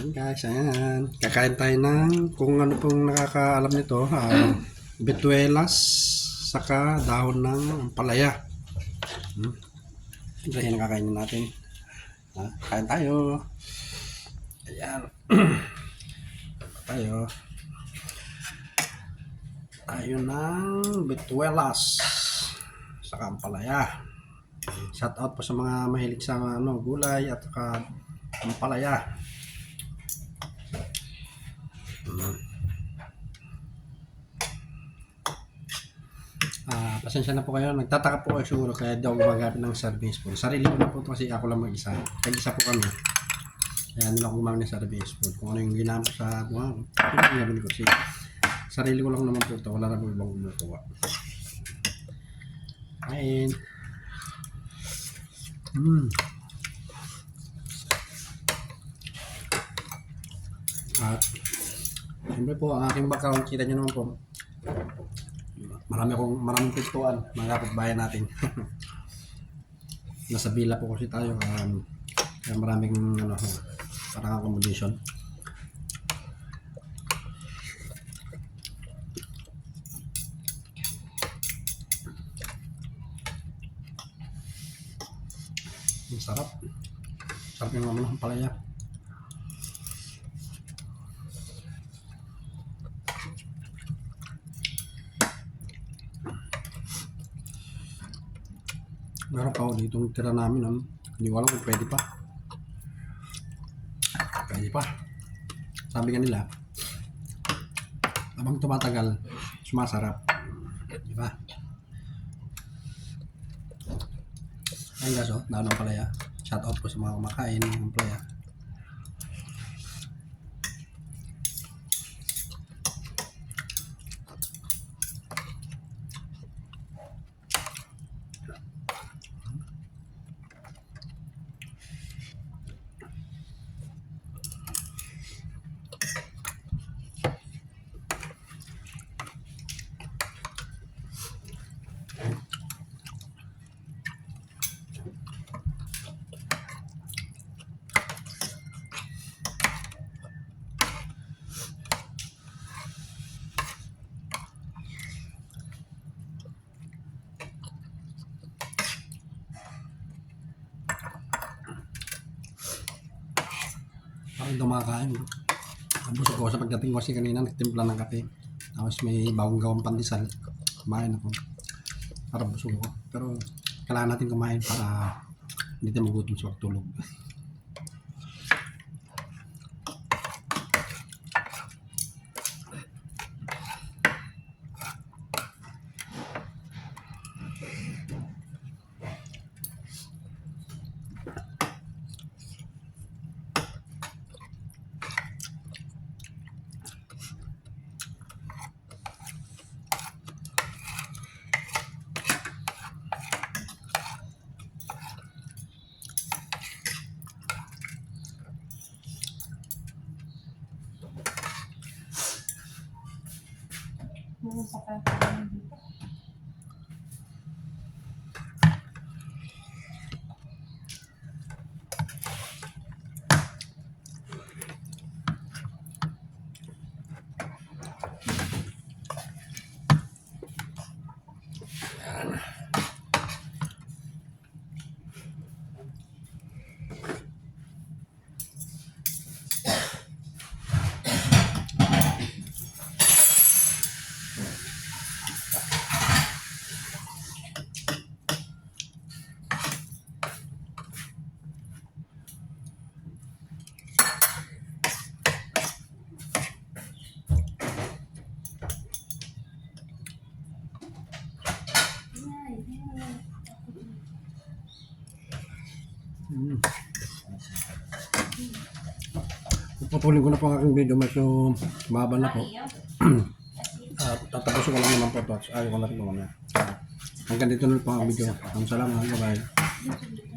Ayan guys, ayan. Kakain tayo ng kung ano pong nakakaalam nito, bituelas saka dahon ng ampalaya. Ito yung nakakainin natin. Kain tayo. Ayan. tayo. Tayo ng bituelas saka ampalaya. Shout out po sa mga mahilig sa gulay at saka ampalaya. Pasensya na po kayo. Nagtataka po kayo siguro kaya daw gumagamit ng service food. Sarili ko na po ito kasi ako lang mag-isa. Tag-isa po kami. Kaya nila ako gumamit ng service food. Kung ano yung ginamit sa ginagamit ko. Kasi sarili ko lang naman po ito. Wala na po ibang gumukuha. Kain. At siyempre po ang aking background, kita nyo naman po, maraming pintuan, mga kapitbahay natin. Nasa villa po kasi tayo, kaya maraming parang accommodation. Sarap yung ng palaya. Meron pa ako dito tira namin, hindi ko alam kung pwede pa. Sabi nga nila, habang tumatagal, sumasarap. Diba? Ayun guys, dahon ng palaya. Shout out po sa mga kumakain ng palaya. Parang dumakain. Ang busog ko sa pagdating ko kasi kanina nagtimpla ng kape. Tapos may bagong gawang pandesal. Kumain ako. Parang busog ko. Pero kailangan natin kumain para hindi tayo magutom sa pagtulog. Puputulin ko na po ang aking video, medyo mahaba na po. Tatapusin ko lang naman po ito. Ayaw ko na rin po mamaya. Hanggang dito na po ang video. Salamat. Bye-bye.